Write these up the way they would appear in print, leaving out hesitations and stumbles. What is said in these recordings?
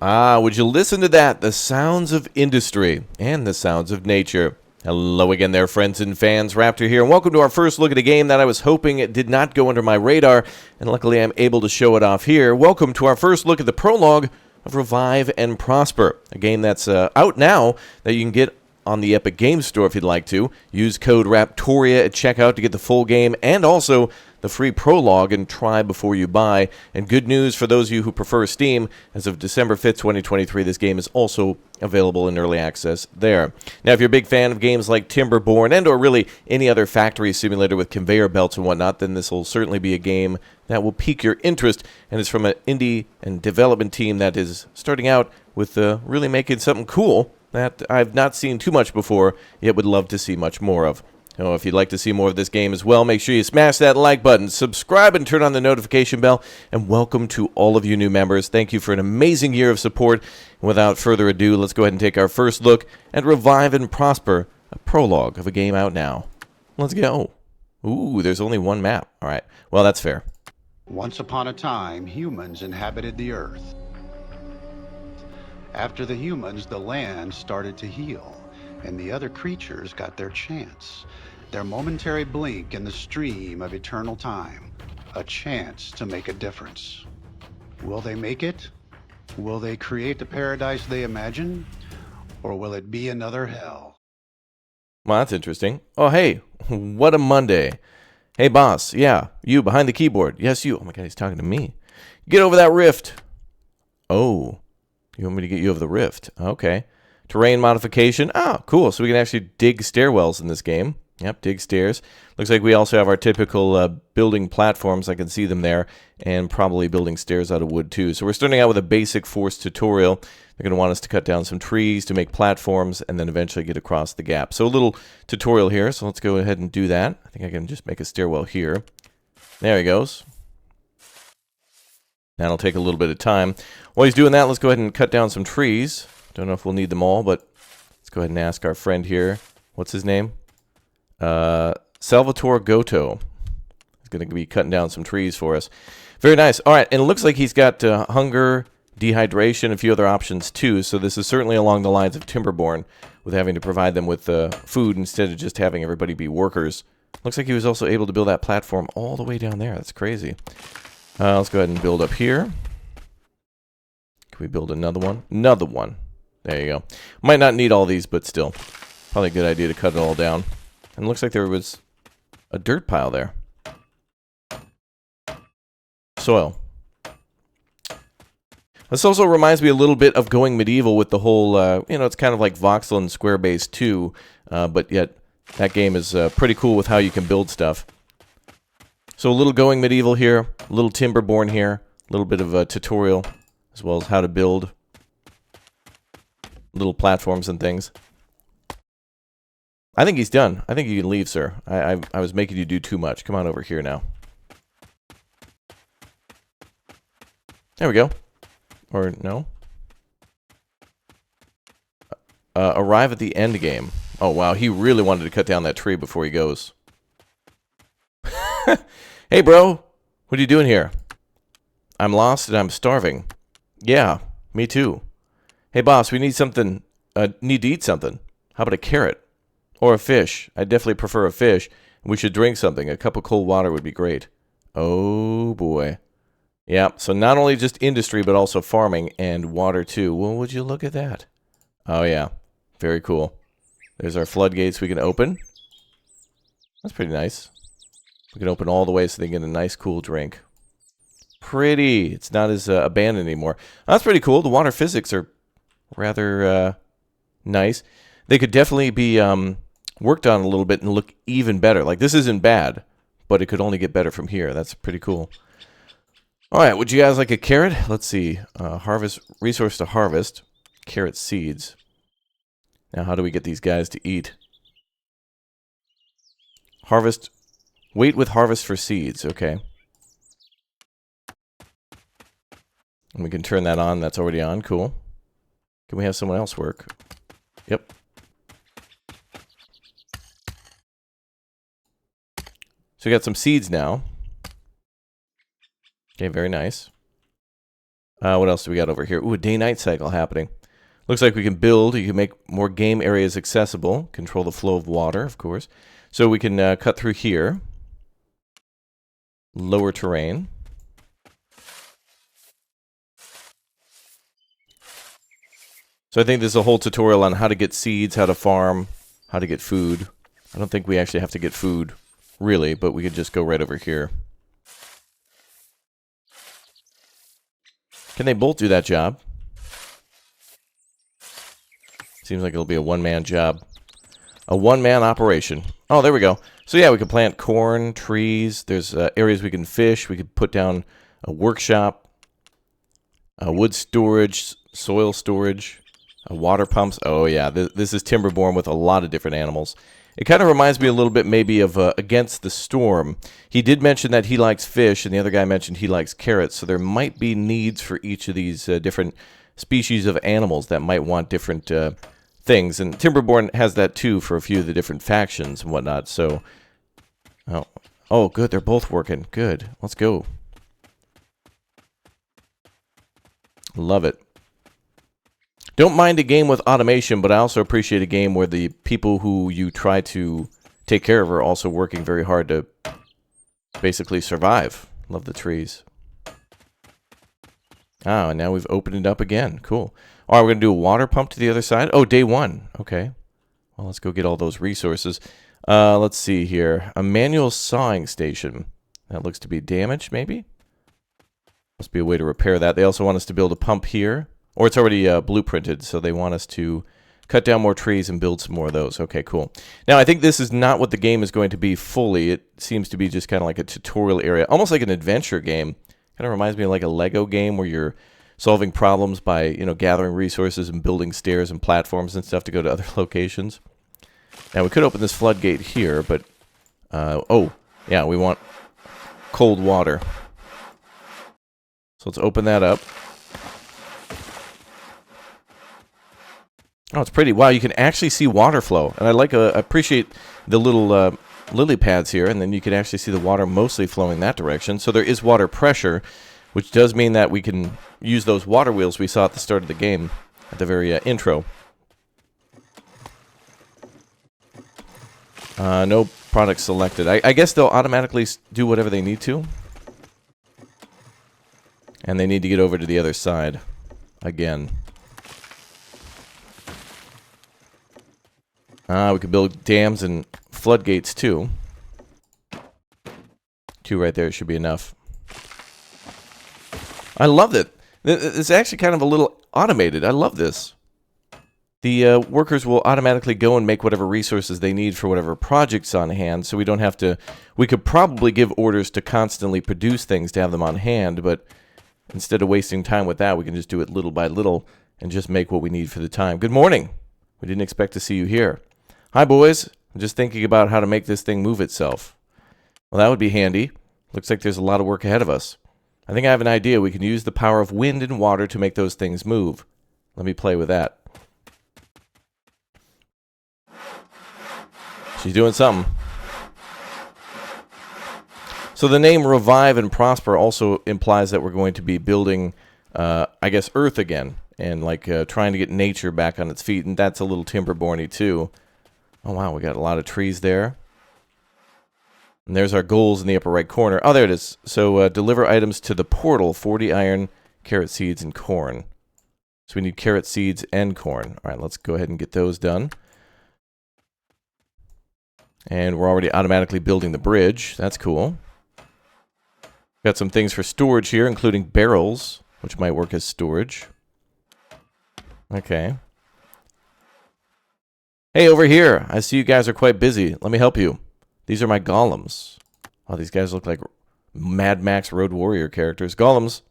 Ah, would you listen to that? The sounds of industry and the sounds of nature. Hello again there, friends and fans. Raptor here, and welcome to our first look at a game that I was hoping it did not go under my radar, and luckily I'm able to show it off here. Welcome to our first look at the prologue of Revive and Prosper, a game that's out now that you can get on the Epic Games Store if you'd like to. Use code RAPTORIA at checkout to get the full game and also the free prologue and try before you buy. And good news for those of you who prefer Steam, as of December 5th, 2023, this game is also available in early access there. Now, if you're a big fan of games like Timberborn and or really any other factory simulator with conveyor belts and whatnot, then this will certainly be a game that will pique your interest, and it's from an indie and development team that is starting out with really making something cool that I've not seen too much before, yet would love to see much more of. Oh, if you'd like to see more of this game as well, make sure you smash that like button, subscribe, and turn on the notification bell. And welcome to all of you new members. Thank you for an amazing year of support. And without further ado, let's go ahead and take our first look at Revive and Prosper, a prologue of a game out now. Let's go. Ooh, there's only one map. All right. Well, that's fair. Once upon a time, humans inhabited the earth. After the humans, the land started to heal, and the other creatures got their chance. Their momentary blink in the stream of eternal time. A chance to make a difference. Will they make it? Will they create the paradise they imagine? Or will it be another hell? Well, that's interesting. Oh, hey, what a Monday. Hey, boss. Yeah, you behind the keyboard. Yes, you. Oh, my God, he's talking to me. Get over that rift. Oh, you want me to get you over the rift? Okay. Terrain modification. Ah, cool. So we can actually dig stairwells in this game. Yep, dig stairs. Looks like we also have our typical building platforms. I can see them there. And probably building stairs out of wood, too. So we're starting out with a basic force tutorial. They're going to want us to cut down some trees to make platforms and then eventually get across the gap. So a little tutorial here. So let's go ahead and do that. I think I can just make a stairwell here. There he goes. That'll take a little bit of time. While he's doing that, let's go ahead and cut down some trees. Don't know if we'll need them all, but let's go ahead and ask our friend here. What's his name? Salvatore Goto. He's going to be cutting down some trees for us. Very nice. All right, and it looks like he's got hunger, dehydration, a few other options too. So this is certainly along the lines of Timberborn, with having to provide them with food instead of just having everybody be workers. Looks like he was also able to build that platform all the way down there. That's crazy. Let's go ahead and build up here. Can we build another one? Another one. There you go. Might not need all these, but still. Probably a good idea to cut it all down. And it looks like there was a dirt pile there. Soil. This also reminds me a little bit of going medieval with the whole, it's kind of like Voxel and Square Base 2, but yet that game is pretty cool with how you can build stuff. So a little going medieval here, a little Timberborn here, a little bit of a tutorial, as well as how to build little platforms and things. I think he's done. I think you can leave, sir. I was making you do too much. Come on over here now. There we go. Or no? Arrive at the end game. Oh, wow. He really wanted to cut down that tree before he goes. Hey, bro. What are you doing here? I'm lost and I'm starving. Yeah, me too. Hey, boss, we need something. Need to eat something. How about a carrot? Or a fish? I definitely prefer a fish. We should drink something. A cup of cold water would be great. Oh, boy. Yeah, so not only just industry, but also farming and water, too. Well, would you look at that? Oh, yeah. Very cool. There's our floodgates we can open. That's pretty nice. We can open all the way so they get a nice, cool drink. Pretty. It's not as abandoned anymore. That's pretty cool. The water physics are rather nice. They could definitely be worked on a little bit and look even better. Like, this isn't bad, but it could only get better from here. That's pretty cool. All right, would you guys like a carrot? Let's see. Harvest, resource to harvest. Carrot seeds. Now, how do we get these guys to eat? Harvest. Wait with harvest for seeds. Okay. And we can turn that on. That's already on. Cool. Can we have someone else work? Yep. So we got some seeds now. Okay, very nice. What else do we got over here? Ooh, a day-night cycle happening. Looks like we can build. You can make more game areas accessible. Control the flow of water, of course. So we can cut through here. Lower terrain. So I think there's a whole tutorial on how to get seeds, how to farm, how to get food. I don't think we actually have to get food, really, but we could just go right over here. Can they both do that job? Seems like it'll be a one-man job. A one-man operation. Oh, there we go. So yeah, we can plant corn, trees. There's areas we can fish. We could put down a workshop, wood storage, soil storage, water pumps. Oh yeah, this is Timberborn with a lot of different animals. It kind of reminds me a little bit maybe of Against the Storm. He did mention that he likes fish, and the other guy mentioned he likes carrots. So there might be needs for each of these different species of animals that might want different things. And Timberborn has that too for a few of the different factions and whatnot. So, oh, good. They're both working. Good. Let's go. Love it. Don't mind a game with automation, but I also appreciate a game where the people who you try to take care of are also working very hard to basically survive. Love the trees. Ah, and now we've opened it up again. Cool. All right, we're going to do a water pump to the other side. Oh, day one. Okay. Well, let's go get all those resources. Let's see here. A manual sawing station. That looks to be damaged, maybe? Must be a way to repair that. They also want us to build a pump here. Or it's already blueprinted, so they want us to cut down more trees and build some more of those. Okay, cool. Now, I think this is not what the game is going to be fully. It seems to be just kind of like a tutorial area, almost like an adventure game. Kind of reminds me of like a Lego game where you're solving problems by, you know, gathering resources and building stairs and platforms and stuff to go to other locations. Now, we could open this floodgate here, but, oh, yeah, we want cold water. So let's open that up. Oh, it's pretty. Wow, you can actually see water flow. And I appreciate the little lily pads here, and then you can actually see the water mostly flowing that direction. So there is water pressure, which does mean that we can use those water wheels we saw at the start of the game, at the very intro. No product selected. I guess they'll automatically do whatever they need to. And they need to get over to the other side again. We could build dams and floodgates too. 2 right there should be enough. I love it. It's actually kind of a little automated. I love this. The workers will automatically go and make whatever resources they need for whatever project's on hand, so we don't have to... We could probably give orders to constantly produce things to have them on hand, but instead of wasting time with that, we can just do it little by little and just make what we need for the time. Good morning. We didn't expect to see you here. Hi, boys. I'm just thinking about how to make this thing move itself. Well, that would be handy. Looks like there's a lot of work ahead of us. I think I have an idea. We can use the power of wind and water to make those things move. Let me play with that. She's doing something. So the name Revive and Prosper also implies that we're going to be building, I guess, Earth again. And like trying to get nature back on its feet. And that's a little Timberborny too. Oh, wow, we got a lot of trees there. And there's our goals in the upper right corner. Oh, there it is. So deliver items to the portal, 40 iron, carrot seeds, and corn. So we need carrot seeds and corn. All right, let's go ahead and get those done. And we're already automatically building the bridge. That's cool. Got some things for storage here, including barrels, which might work as storage. Okay. Hey, over here. I see you guys are quite busy. Let me help you. These are my golems. Oh, these guys look like Mad Max Road Warrior characters. Golems.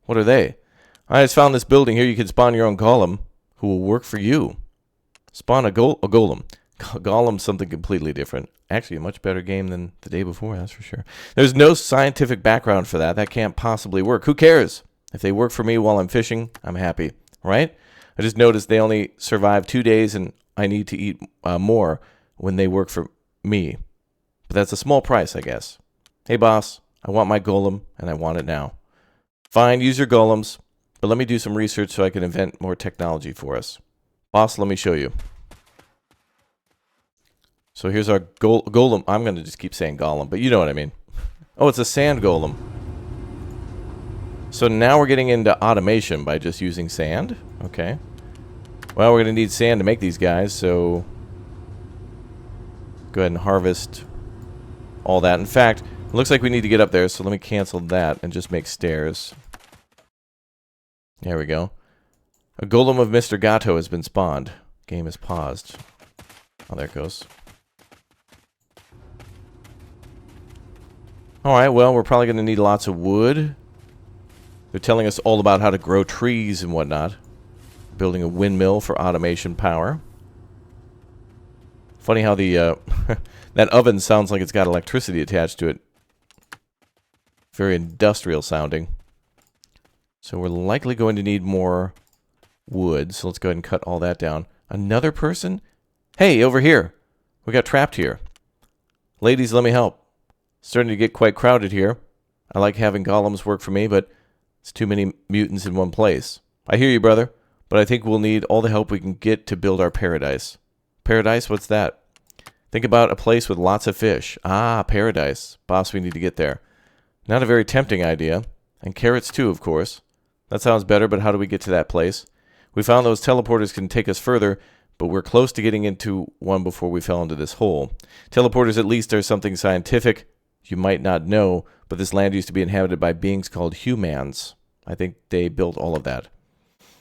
What are they? I just found this building here. You can spawn your own golem who will work for you. Spawn a golem. Golem's something completely different. Actually, a much better game than the day before, that's for sure. There's no scientific background for that. That can't possibly work. Who cares? If they work for me while I'm fishing, I'm happy. Right? I just noticed they only survive 2 days and I need to eat more when they work for me. But that's a small price, I guess. Hey, boss, I want my golem, and I want it now. Fine, use your golems. But let me do some research so I can invent more technology for us. Boss, let me show you. So here's our golem. I'm going to just keep saying golem, but you know what I mean. Oh, it's a sand golem. So now we're getting into automation by just using sand. Okay. Well, we're going to need sand to make these guys, so go ahead and harvest all that. In fact, it looks like we need to get up there, so let me cancel that and just make stairs. There we go. A golem of Mr. Gato has been spawned. Game is paused. Oh, there it goes. Alright, well, we're probably going to need lots of wood. They're telling us all about how to grow trees and whatnot. Building a windmill for automation power. Funny how the that oven sounds like it's got electricity attached to it. Very industrial sounding. So we're likely going to need more wood. So let's go ahead and cut all that down. Another person? Hey, over here. We got trapped here. Ladies, let me help. Starting to get quite crowded here. I like having golems work for me, but it's too many mutants in one place. I hear you, brother, but I think we'll need all the help we can get to build our paradise. Paradise? What's that? Think about a place with lots of fish. Ah, paradise. Boss, we need to get there. Not a very tempting idea. And carrots too, of course. That sounds better, but how do we get to that place? We found those teleporters can take us further, but we're close to getting into one before we fell into this hole. Teleporters at least are something scientific you might not know, but this land used to be inhabited by beings called humans. I think they built all of that.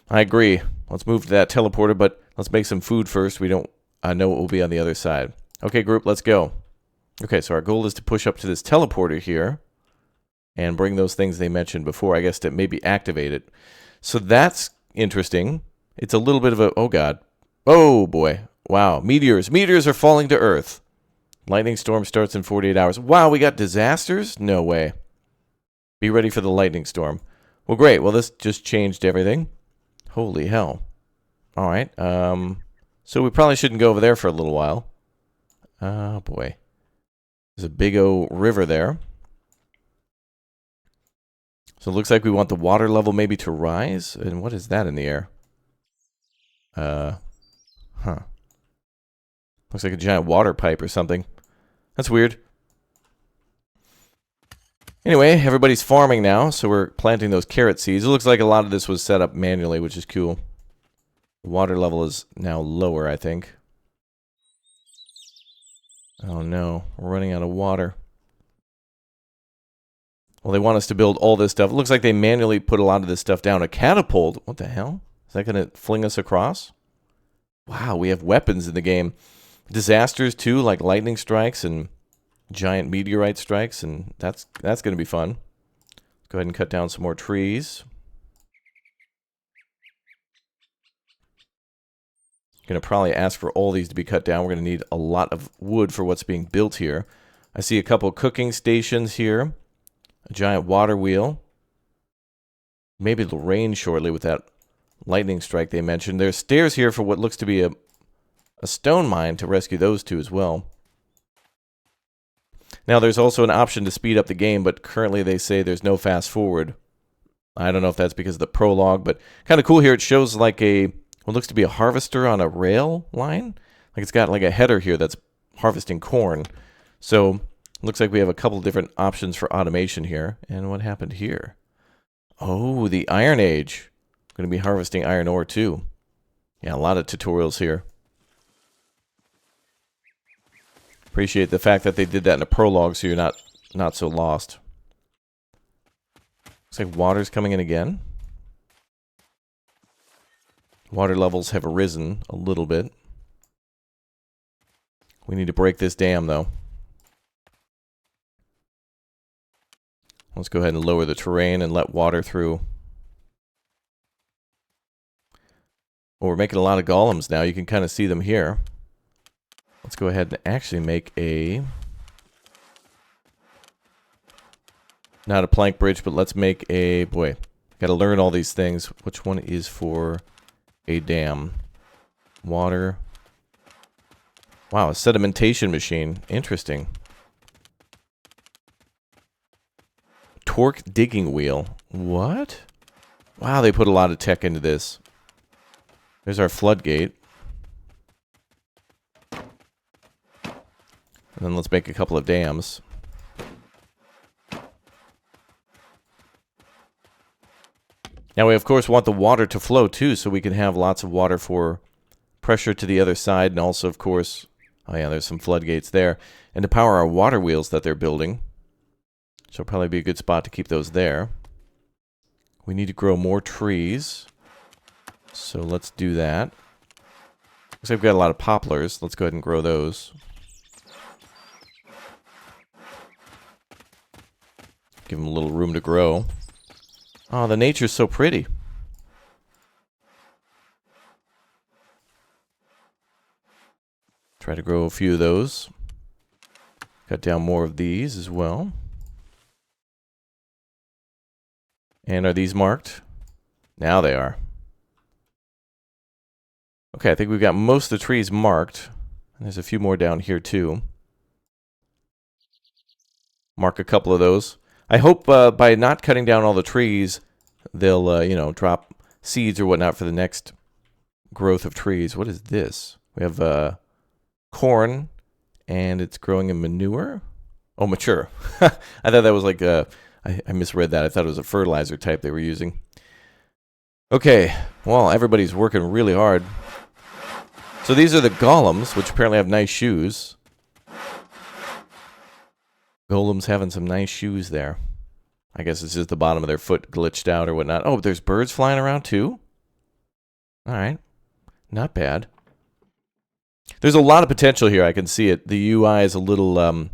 I agree. Let's move to that teleporter, but let's make some food first. We don't know what will be on the other side. Okay, group, let's go. Okay, so our goal is to push up to this teleporter here and bring those things they mentioned before, I guess, to maybe activate it. So that's interesting. It's a little bit of a... Oh, God. Oh, boy. Wow. Meteors. Meteors are falling to Earth. Lightning storm starts in 48 hours. Wow, we got disasters? No way. Be ready for the lightning storm. Well, great. Well, this just changed everything. Holy hell. All right. So we probably shouldn't go over there for a little while. Oh, boy. There's a big old river there. So it looks like we want the water level maybe to rise. And what is that in the air? Huh. Looks like a giant water pipe or something. That's weird. Anyway, everybody's farming now, so we're planting those carrot seeds. It looks like a lot of this was set up manually, which is cool. The water level is now lower, I think. Oh no, we're running out of water. Well, they want us to build all this stuff. It looks like they manually put a lot of this stuff down. A catapult? What the hell? Is that going to fling us across? Wow, we have weapons in the game. Disasters too, like lightning strikes and giant meteorite strikes, and that's going to be fun. Go ahead and cut down some more trees. Going to probably ask for all these to be cut down. We're going to need a lot of wood for what's being built here. I see a couple cooking stations here. A giant water wheel. Maybe it'll rain shortly with that lightning strike they mentioned. There's stairs here for what looks to be a stone mine to rescue those two as well. Now, there's also an option to speed up the game, but currently they say there's no fast forward. I don't know if that's because of the prologue, but kind of cool here. It shows like what looks to be a harvester on a rail line. Like it's got like a header here that's harvesting corn. So, looks like we have a couple different options for automation here. And what happened here? Oh, the Iron Age. Going to be harvesting iron ore too. Yeah, a lot of tutorials here. Appreciate the fact that they did that in a prologue so you're not so lost. Looks like water's coming in again. Water levels have risen a little bit. We need to break this dam though. Let's go ahead and lower the terrain and let water through. Well, we're making a lot of golems now. You can kind of see them here. Let's go ahead and actually make not a plank bridge, but let's make a... Boy, got to learn all these things. Which one is for a dam? Water. Wow, a sedimentation machine. Interesting. Torque digging wheel. What? Wow, they put a lot of tech into this. There's our floodgate. And then let's make a couple of dams. Now we, of course, want the water to flow, too, so we can have lots of water for pressure to the other side. And also, of course, oh yeah, there's some floodgates there. And to power our water wheels that they're building. So it'll probably be a good spot to keep those there. We need to grow more trees. So let's do that. Looks like we've got a lot of poplars. Let's go ahead and grow those. Give them a little room to grow. Oh, the nature's so pretty. Try to grow a few of those. Cut down more of these as well. And are these marked? Now they are. Okay, I think we've got most of the trees marked. And there's a few more down here too. Mark a couple of those. I hope by not cutting down all the trees, they'll, you know, drop seeds or whatnot for the next growth of trees. What is this? We have corn, and it's growing in manure. Oh, mature. I thought that was like a... I misread that. I thought it was a fertilizer type they were using. Okay, well, everybody's working really hard. So these are the golems, which apparently have nice shoes. Golems having some nice shoes there. I guess it's just the bottom of their foot glitched out or whatnot. Oh, there's birds flying around too? All right. Not bad. There's a lot of potential here. I can see it. The UI is a little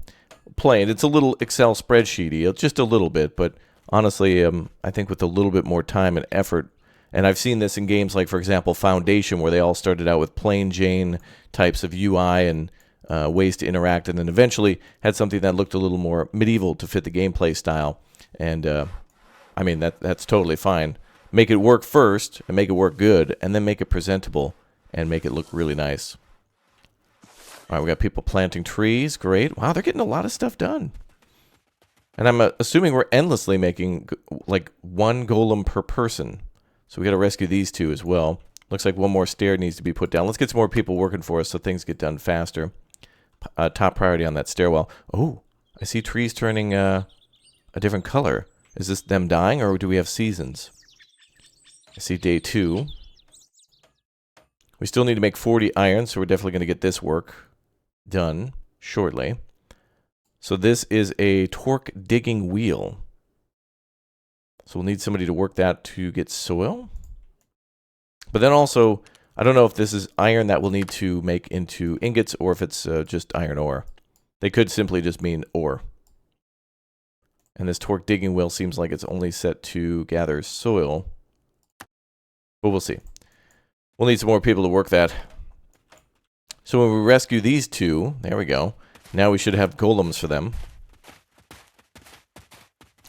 plain. It's a little Excel spreadsheety, just a little bit. But honestly, I think with a little bit more time and effort, and I've seen this in games like, for example, Foundation, where they all started out with plain Jane types of UI and ways to interact, and then eventually had something that looked a little more medieval to fit the gameplay style. And I mean, that's totally fine. Make it work first, and make it work good, and then make it presentable, and make it look really nice. All right, we got people planting trees. Great. Wow, they're getting a lot of stuff done. And I'm assuming we're endlessly making like one golem per person. So we got to rescue these two as well. Looks like one more stair needs to be put down. Let's get some more people working for us so things get done faster. Top priority on that stairwell. Oh, I see trees turning a different color. Is this them dying, or do we have seasons? I see day 2. We still need to make 40 iron, so we're definitely going to get this work done shortly. So this is a torque digging wheel. So we'll need somebody to work that to get soil. But then also, I don't know if this is iron that we'll need to make into ingots or if it's just iron ore. They could simply just mean ore. And this torque digging wheel seems like it's only set to gather soil. But we'll see. We'll need some more people to work that. So when we rescue these two, there we go. Now we should have golems for them.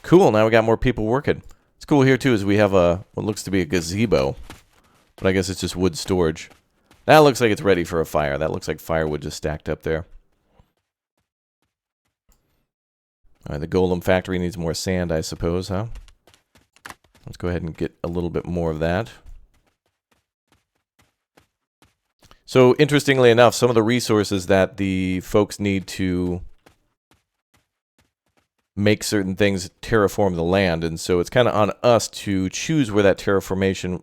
Cool, now we got more people working. What's cool here too is we have what looks to be a gazebo. But I guess it's just wood storage. That looks like it's ready for a fire. That looks like firewood just stacked up there. Alright, the golem factory needs more sand, I suppose, huh? Let's go ahead and get a little bit more of that. So, interestingly enough, some of the resources that the folks need to make certain things terraform the land, and so it's kind of on us to choose where that terraformation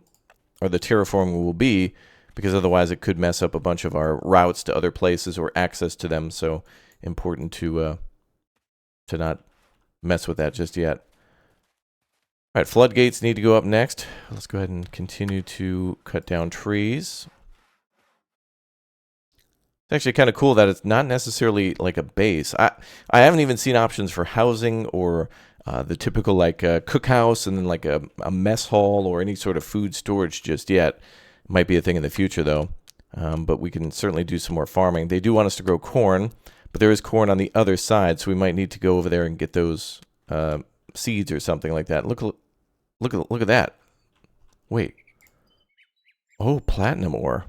or the terraforming will be, because otherwise it could mess up a bunch of our routes to other places or access to them. So, important to not mess with that just yet. All right, floodgates need to go up next. Let's go ahead and continue to cut down trees. It's actually kind of cool that it's not necessarily like a base. I haven't even seen options for housing or the typical like cookhouse and then like a mess hall or any sort of food storage just yet. Might be a thing in the future though. But we can certainly do some more farming. They do want us to grow corn, but there is corn on the other side, so we might need to go over there and get those seeds or something like that. Look at that. Wait. Oh, platinum ore.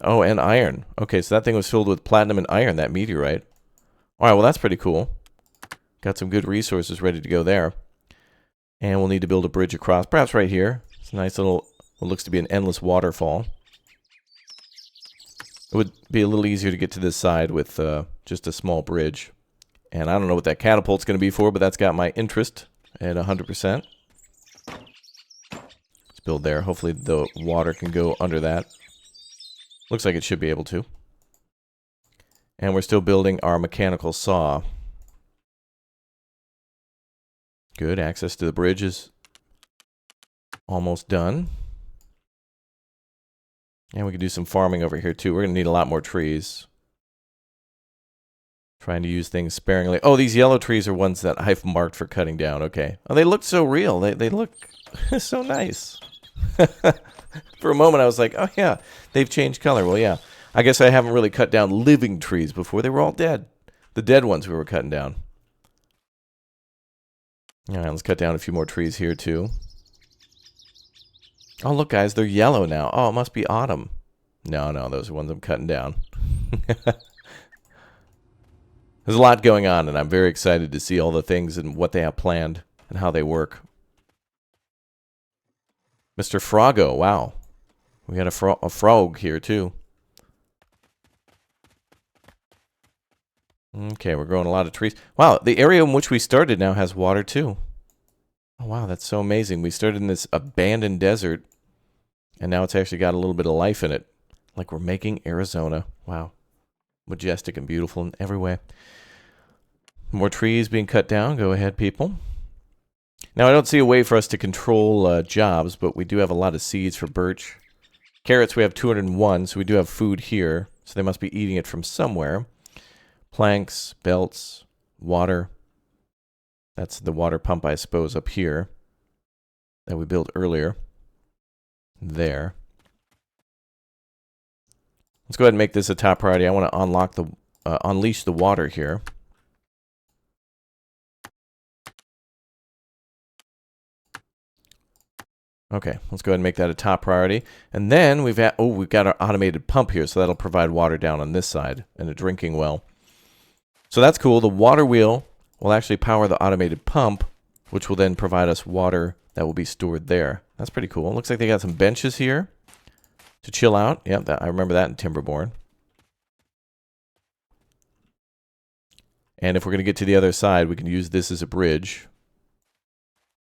Oh, and iron. Okay, so that thing was filled with platinum and iron, that meteorite. All right, well, that's pretty cool. Got some good resources ready to go there. And we'll need to build a bridge across, perhaps right here. It's a nice little, what looks to be an endless waterfall. It would be a little easier to get to this side with just a small bridge. And I don't know what that catapult's going to be for, but that's got my interest at 100%. Let's build there. Hopefully the water can go under that. Looks like it should be able to. And we're still building our mechanical saw. Good. Access to the bridge is almost done. And we can do some farming over here too. We're going to need a lot more trees. Trying to use things sparingly. Oh, these yellow trees are ones that I've marked for cutting down. Okay. Oh, they look so real. They look so nice. For a moment I was like, oh yeah, they've changed color. Well, yeah. I guess I haven't really cut down living trees before. They were all dead. The dead ones we were cutting down. All right, let's cut down a few more trees here too. Oh, look, guys, they're yellow now. Oh, it must be autumn. No, those are ones I'm cutting down. There's a lot going on, and I'm very excited to see all the things and what they have planned and how they work. Mr. Froggo, wow. We got a frog here, too. Okay, we're growing a lot of trees. Wow, the area in which we started now has water, too. Oh, wow, that's so amazing. We started in this abandoned desert, and now it's actually got a little bit of life in it. Like we're making Arizona. Wow. Majestic and beautiful in every way. More trees being cut down. Go ahead, people. Now, I don't see a way for us to control jobs, but we do have a lot of seeds for birch. Carrots, we have 201, so we do have food here. So they must be eating it from somewhere. Planks, belts, water. That's the water pump, I suppose, up here that we built earlier. There. Let's go ahead and make this a top priority. I want to unleash the water here. Okay, let's go ahead and make that a top priority. And then we've got our automated pump here, so that'll provide water down on this side and a drinking well. So that's cool. The water wheel will actually power the automated pump, which will then provide us water that will be stored there. That's pretty cool. Looks like they got some benches here to chill out. Yep, I remember that in Timberborn. And if we're going to get to the other side, we can use this as a bridge.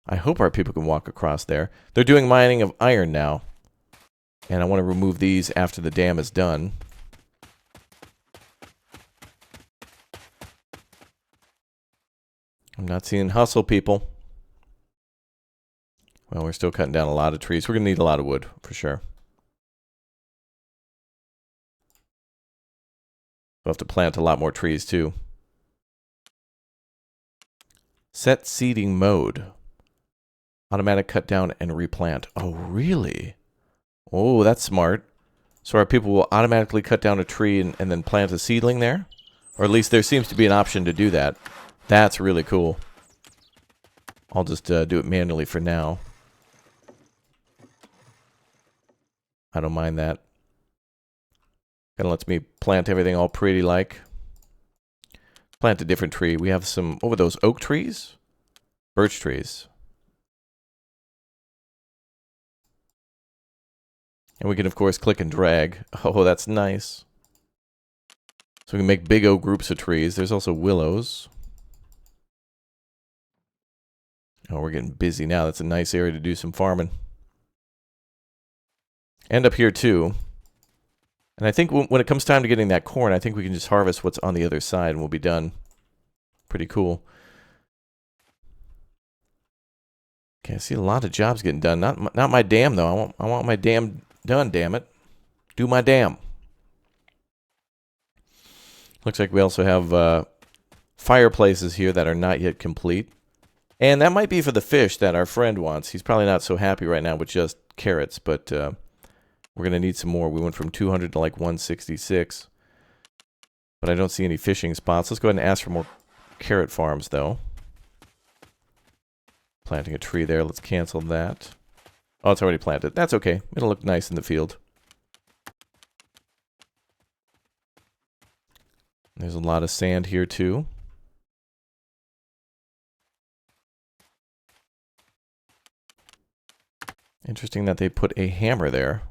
I hope our people can walk across there. They're doing mining of iron now. And I want to remove these after the dam is done. I'm not seeing hustle, people. Well, we're still cutting down a lot of trees. We're going to need a lot of wood, for sure. We'll have to plant a lot more trees, too. Set seeding mode. Automatic cut down and replant. Oh, really? Oh, that's smart. So our people will automatically cut down a tree and then plant a seedling there? Or at least there seems to be an option to do that. That's really cool. I'll just do it manually for now. I don't mind that. Kind of lets me plant everything all pretty like. Plant a different tree. We have some, what were those, oak trees? Birch trees. And we can, of course, click and drag. Oh, that's nice. So we can make big oak groups of trees. There's also willows. Oh, we're getting busy now. That's a nice area to do some farming. And up here, too. And I think when it comes time to getting that corn, I think we can just harvest what's on the other side and we'll be done. Pretty cool. Okay, I see a lot of jobs getting done. Not my dam, though. I want my dam done, damn it. Do my dam. Looks like we also have fireplaces here that are not yet complete. And that might be for the fish that our friend wants. He's probably not so happy right now with just carrots, but we're going to need some more. We went from 200 to like 166. But I don't see any fishing spots. Let's go ahead and ask for more carrot farms, though. Planting a tree there. Let's cancel that. Oh, it's already planted. That's okay. It'll look nice in the field. There's a lot of sand here, too. Interesting that they put a hammer there.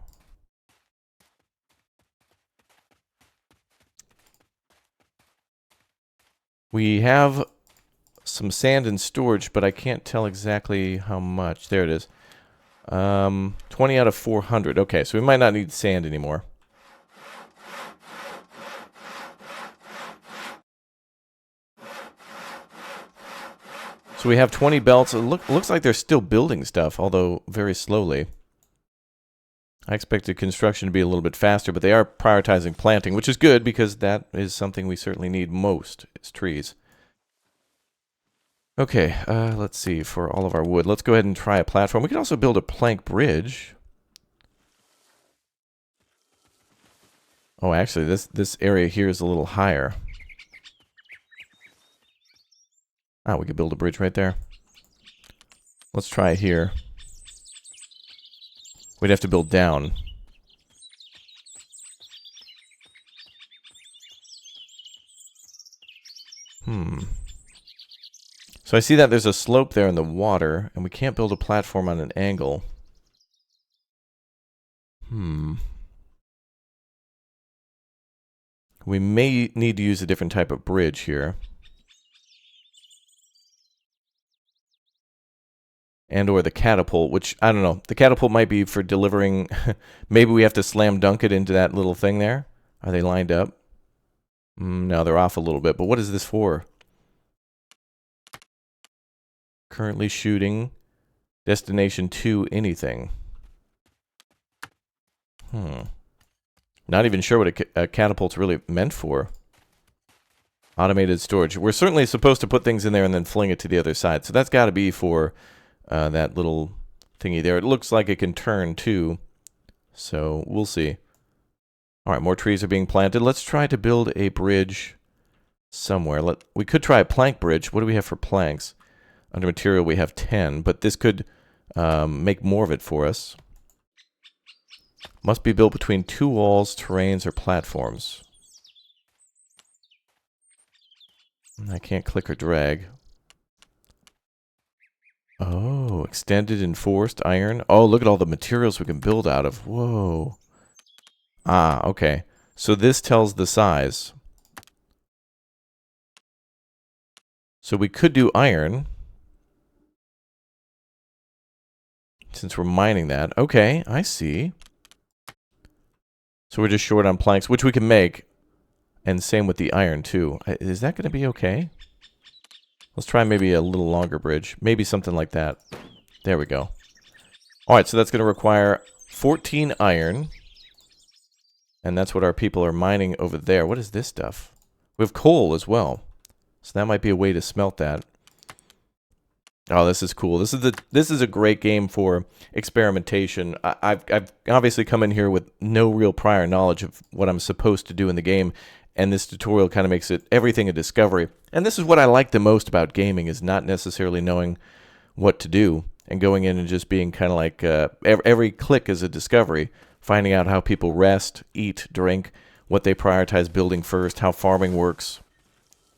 We have some sand in storage, but I can't tell exactly how much. There it is. 20 out of 400. Okay, so we might not need sand anymore. So we have 20 belts. It looks like they're still building stuff, although very slowly. I expected construction to be a little bit faster, but they are prioritizing planting, which is good because that is something we certainly need most, is trees. Okay, let's see, for all of our wood, let's go ahead and try a platform. We can also build a plank bridge. Oh, actually, this area here is a little higher. Ah, we could build a bridge right there. Let's try it here. We'd have to build down. So I see that there's a slope there in the water, and we can't build a platform on an angle. We may need to use a different type of bridge here. And or the catapult, which, I don't know. The catapult might be for delivering... Maybe we have to slam dunk it into that little thing there. Are they lined up? No, they're off a little bit. But what is this for? Currently shooting. Destination 2, anything. Not even sure what a catapult's really meant for. Automated storage. We're certainly supposed to put things in there and then fling it to the other side. So that's got to be for... that little thingy there. It looks like it can turn too. So we'll see. Alright, more trees are being planted. Let's try to build a bridge somewhere. We could try a plank bridge. What do we have for planks? Under material we have 10, but this could make more of it for us. Must be built between two walls, terrains, or platforms. I can't click or drag. Oh, extended enforced iron. Oh, look at all the materials we can build out of. Whoa. Ah, okay. So this tells the size. So we could do iron. Since we're mining that. Okay, I see. So we're just short on planks, which we can make. And same with the iron, too. Is that going to be okay? Let's try maybe a little longer bridge. Maybe something like that. There we go. Alright, so that's going to require 14 iron. And that's what our people are mining over there. What is this stuff? We have coal as well. So that might be a way to smelt that. Oh, this is cool. This is a great game for experimentation. I've obviously come in here with no real prior knowledge of what I'm supposed to do in the game. And this tutorial kind of makes everything a discovery. And this is what I like the most about gaming, is not necessarily knowing what to do and going in and just being kind of like every click is a discovery, finding out how people rest, eat, drink, what they prioritize building first, how farming works,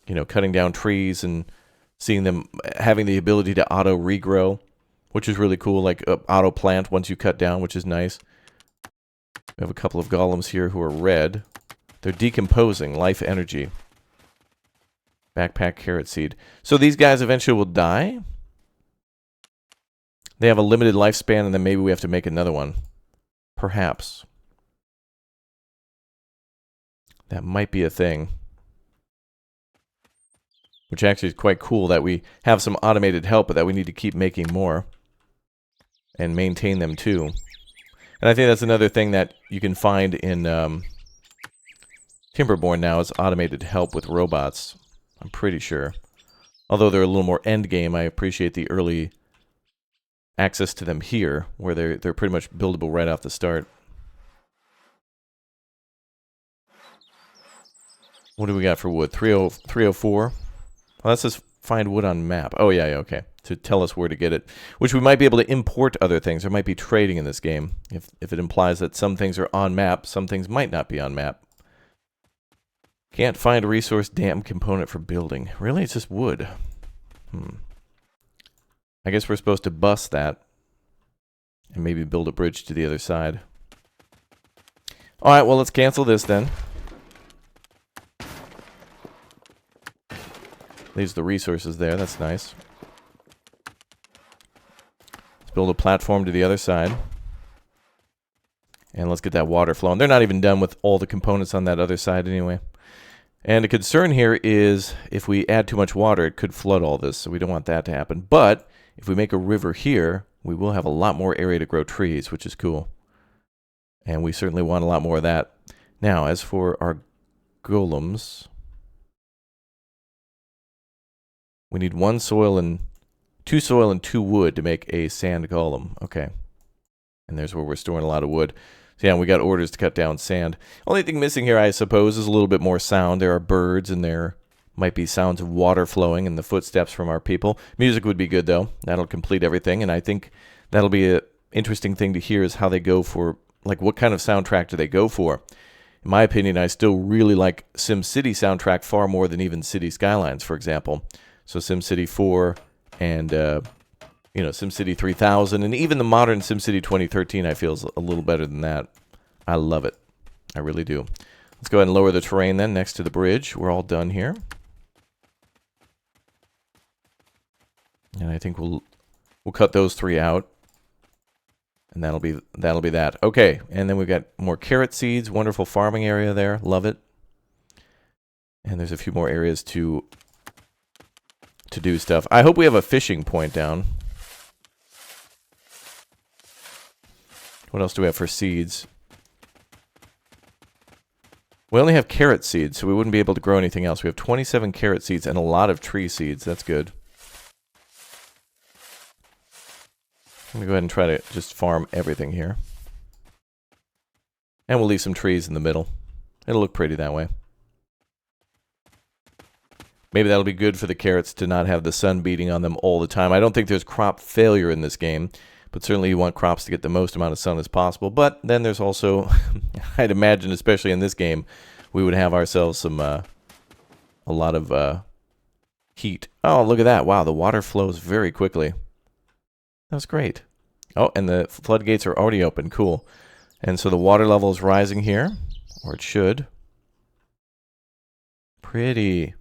you know, cutting down trees and seeing them having the ability to auto regrow, which is really cool, like auto plant once you cut down, which is nice. We have a couple of golems here who are red. They're decomposing. Life energy. Backpack carrot seed. So these guys eventually will die? They have a limited lifespan, and then maybe we have to make another one. Perhaps. That might be a thing. Which actually is quite cool that we have some automated help, but that we need to keep making more. And maintain them too. And I think that's another thing that you can find in... Timberborn now is automated help with robots. I'm pretty sure. Although they're a little more endgame, I appreciate the early access to them here, where they're pretty much buildable right off the start. What do we got for wood? 304. Well, that says find wood on map. Oh, yeah, okay. To tell us where to get it. Which we might be able to import other things. There might be trading in this game. If it implies that some things are on map, some things might not be on map. Can't find a resource dam component for building. Really? It's just wood. I guess we're supposed to bust that And maybe build a bridge to the other side. Alright, well, let's cancel this then. Leaves the resources there. That's nice. Let's build a platform to the other side. And let's get that water flowing. They're not even done with all the components on that other side anyway. And the concern here is if we add too much water, it could flood all this. So we don't want that to happen. But if we make a river here, we will have a lot more area to grow trees, which is cool. And we certainly want a lot more of that. Now, as for our golems, we need 2 soil and 2 wood to make a sand golem. Okay. And there's where we're storing a lot of wood. So yeah, we got orders to cut down sand. Only thing missing here, I suppose, is a little bit more sound. There are birds and there might be sounds of water flowing and the footsteps from our people. Music would be good, though. That'll complete everything. And I think that'll be an interesting thing to hear is how they go for, like, what kind of soundtrack do they go for? In my opinion, I still really like SimCity soundtrack far more than even City Skylines, for example. So SimCity 4 and, SimCity 3000, and even the modern SimCity 2013 I feel is a little better than that. I love it. I really do. Let's go ahead and lower the terrain then next to the bridge. We're all done here. And I think we'll cut those 3 out. And that'll be that. Okay, and then we've got more carrot seeds, wonderful farming area there. Love it. And there's a few more areas to do stuff. I hope we have a fishing point down. What else do we have for seeds? We only have carrot seeds, so we wouldn't be able to grow anything else. We have 27 carrot seeds and a lot of tree seeds. That's good. I'm going to go ahead and try to just farm everything here. And we'll leave some trees in the middle. It'll look pretty that way. Maybe that'll be good for the carrots to not have the sun beating on them all the time. I don't think there's crop failure in this game, but certainly you want crops to get the most amount of sun as possible. But then there's also, I'd imagine, especially in this game, we would have ourselves some, a lot of heat. Oh, look at that. Wow, the water flows very quickly. That was great. Oh, and the floodgates are already open. Cool. And so the water level is rising here, or it should. Pretty.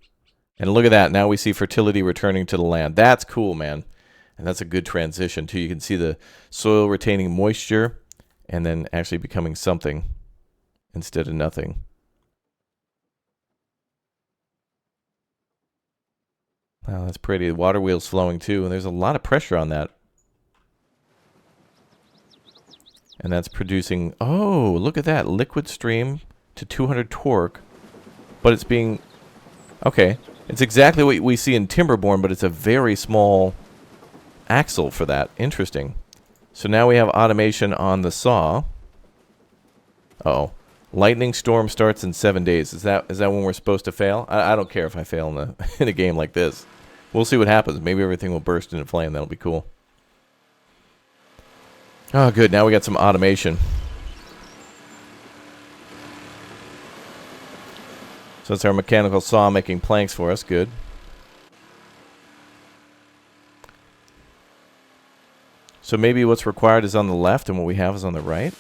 And look at that. Now we see fertility returning to the land. That's cool, man. And that's a good transition, too. You can see the soil retaining moisture and then actually becoming something instead of nothing. Wow, that's pretty. The water wheel's flowing, too, and there's a lot of pressure on that. And that's producing... Oh, look at that. Liquid stream to 200 torque. But it's being... Okay. It's exactly what we see in Timberborn, but it's a very small axle for that. Interesting. So now we have automation on the saw. Uh-oh. Lightning storm starts in 7 days. Is that when we're supposed to fail? I don't care if I fail in a game like this. We'll see what happens. Maybe everything will burst into flame. That'll be cool. Oh, good. Now we got some automation. So that's our mechanical saw making planks for us. Good. So maybe what's required is on the left and what we have is on the right.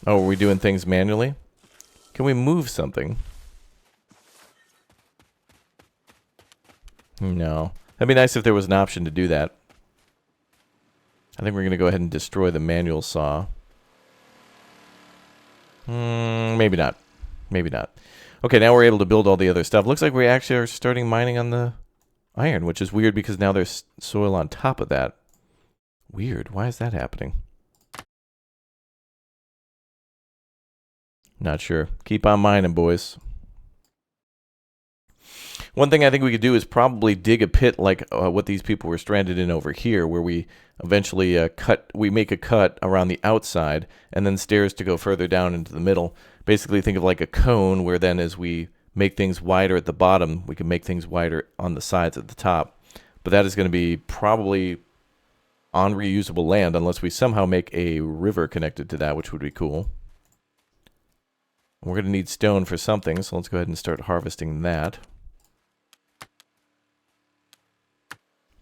Oh, are we doing things manually? Can we move something? No. That'd be nice if there was an option to do that. I think we're going to go ahead and destroy the manual saw. Maybe not. Maybe not. Okay, now we're able to build all the other stuff. Looks like we actually are starting mining on the iron, which is weird because now there's soil on top of that. Weird. Why is that happening? Not sure. Keep on mining, boys. One thing I think we could do is probably dig a pit like what these people were stranded in over here, where we eventually make a cut around the outside and then stairs to go further down into the middle. Basically think of like a cone where then as we make things wider at the bottom, we can make things wider on the sides at the top. But that is going to be probably on reusable land unless we somehow make a river connected to that, which would be cool. We're going to need stone for something, so let's go ahead and start harvesting that.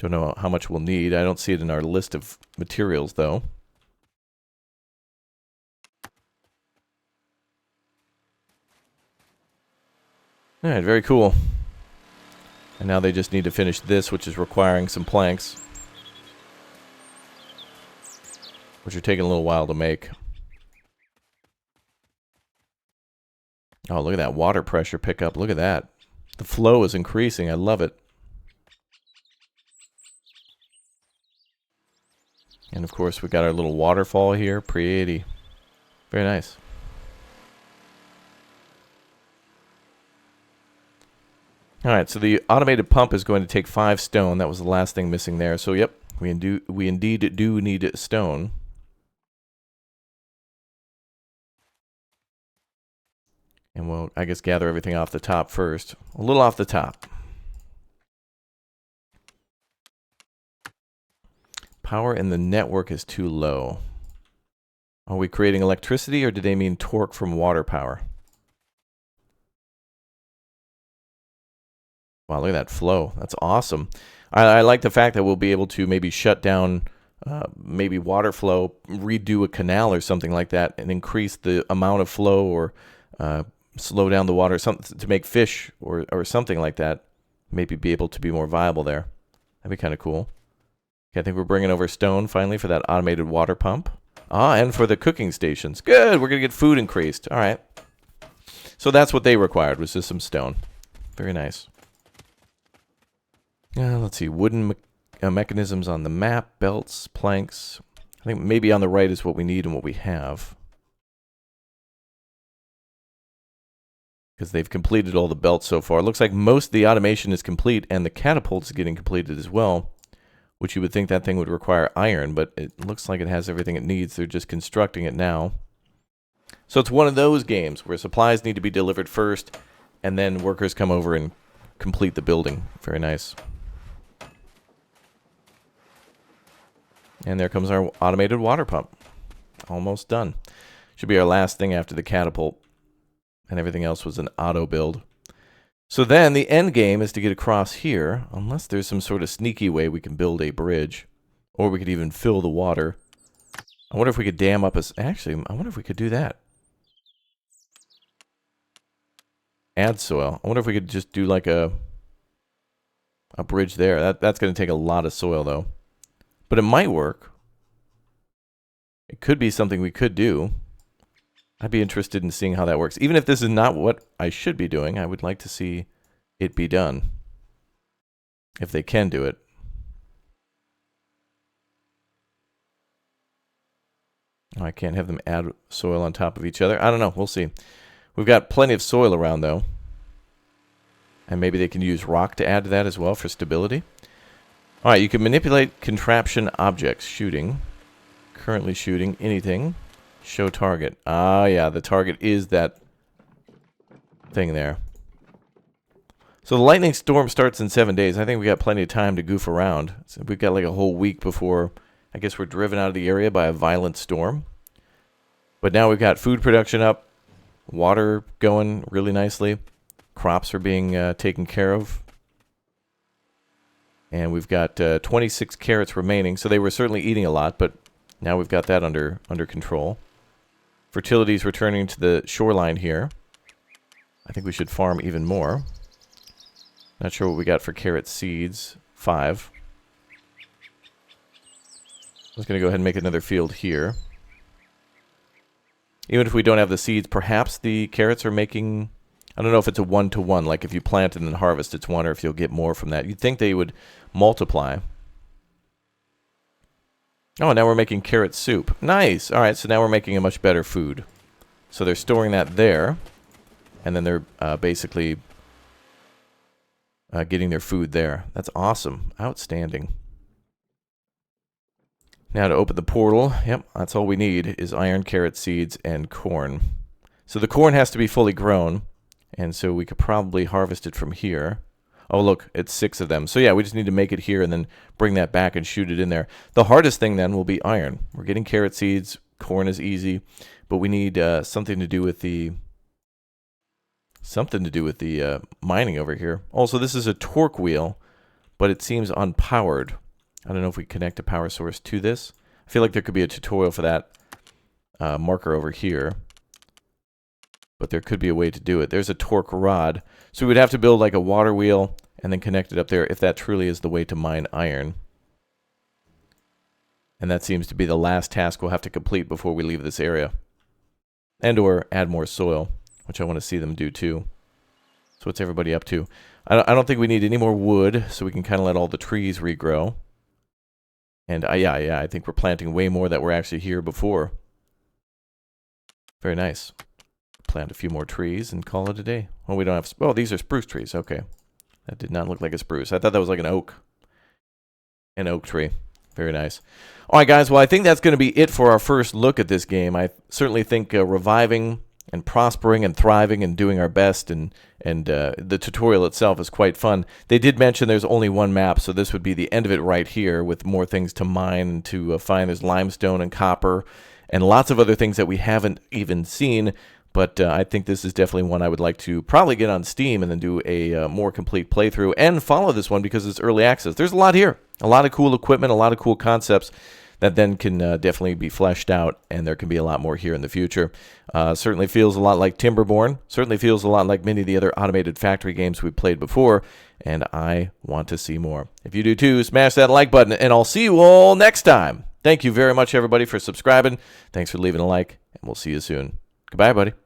Don't know how much we'll need. I don't see it in our list of materials, though. All right, very cool. And now they just need to finish this, which is requiring some planks, which are taking a little while to make. Oh, look at that water pressure pickup. Look at that. The flow is increasing. I love it. And of course, we got our little waterfall here. Pretty. Very nice. All right, so the automated pump is going to take 5 stone. That was the last thing missing there. So, yep, we indeed do need stone. And we'll, I guess, gather everything off the top first. A little off the top. Power in the network is too low. Are we creating electricity, or did they mean torque from water power? Wow, look at that flow. That's awesome. I like the fact that we'll be able to maybe shut down maybe water flow, redo a canal or something like that, and increase the amount of flow, or slow down the water something to make fish or something like that. Maybe be able to be more viable there. That'd be kind of cool. Okay, I think we're bringing over stone finally for that automated water pump. Ah, and for the cooking stations. Good, we're going to get food increased. All right. So that's what they required, was just some stone. Very nice. Let's see, wooden mechanisms on the map, belts, planks. I think maybe on the right is what we need and what we have. Because they've completed all the belts so far. It looks like most of the automation is complete, and the catapult's getting completed as well, which you would think that thing would require iron, but it looks like it has everything it needs. They're just constructing it now. So it's one of those games where supplies need to be delivered first, and then workers come over and complete the building. Very nice. And there comes our automated water pump. Almost done. Should be our last thing after the catapult. And everything else was an auto build. So then the end game is to get across here, unless there's some sort of sneaky way we can build a bridge. Or we could even fill the water. I wonder if we could dam up a... Actually, I wonder if we could do that. Add soil. I wonder if we could just do like a bridge there. That's going to take a lot of soil, though. But it might work. It could be something we could do. I'd be interested in seeing how that works. Even if this is not what I should be doing, I would like to see it be done. If they can do it. Oh, I can't have them add soil on top of each other. I don't know. We'll see. We've got plenty of soil around, though. And maybe they can use rock to add to that as well for stability. All right, you can manipulate contraption objects. Shooting. Currently shooting anything. Show target. Ah, yeah, the target is that thing there. So the lightning storm starts in 7 days. I think we got plenty of time to goof around. So we've got like a whole week before, I guess, we're driven out of the area by a violent storm. But now we've got food production up. Water going really nicely. Crops are being taken care of. And we've got 26 carrots remaining. So they were certainly eating a lot, but now we've got that under control. Fertility's returning to the shoreline here. I think we should farm even more. Not sure what we got for carrot seeds. 5. I was going to go ahead and make another field here. Even if we don't have the seeds, perhaps the carrots are making... I don't know if it's a 1-to-1, like if you plant and then harvest, it's 1, or if you'll get more from that. You'd think they would multiply. Oh, now we're making carrot soup. Nice! Alright, so now we're making a much better food. So they're storing that there. And then they're basically getting their food there. That's awesome. Outstanding. Now to open the portal. Yep, that's all we need is iron, carrot seeds, and corn. So the corn has to be fully grown. And so we could probably harvest it from here. Oh, look, it's 6 of them. So yeah, we just need to make it here and then bring that back and shoot it in there. The hardest thing then will be iron. We're getting carrot seeds. Corn is easy. But we need something to do with the mining over here. Also, this is a torque wheel. but it seems unpowered. I don't know if we connect a power source to this. I feel like there could be a tutorial for that marker over here, but there could be a way to do it. There's a torque rod. So we would have to build like a water wheel and then connect it up there if that truly is the way to mine iron. And that seems to be the last task we'll have to complete before we leave this area. And or add more soil, which I want to see them do too. So what's everybody up to? I don't think we need any more wood, so we can kind of let all the trees regrow. And yeah, I think we're planting way more that were actually here before. Very nice. Plant a few more trees and call it a day. Well, we don't have... Oh, these are spruce trees. Okay. That did not look like a spruce. I thought that was like an oak. An oak tree. Very nice. All right, guys. Well, I think that's going to be it for our first look at this game. I certainly think reviving and prospering and thriving and doing our best, and the tutorial itself is quite fun. They did mention there's only one map, so this would be the end of it right here with more things to mine and to find. There's limestone and copper and lots of other things that we haven't even seen. But I think this is definitely one I would like to probably get on Steam and then do a more complete playthrough and follow this one because it's early access. There's a lot here. A lot of cool equipment, a lot of cool concepts that then can definitely be fleshed out, and there can be a lot more here in the future. Certainly feels a lot like Timberborn. Certainly feels a lot like many of the other automated factory games we've played before, and I want to see more. If you do too, smash that like button, and I'll see you all next time. Thank you very much, everybody, for subscribing. Thanks for leaving a like, and we'll see you soon. Goodbye, buddy.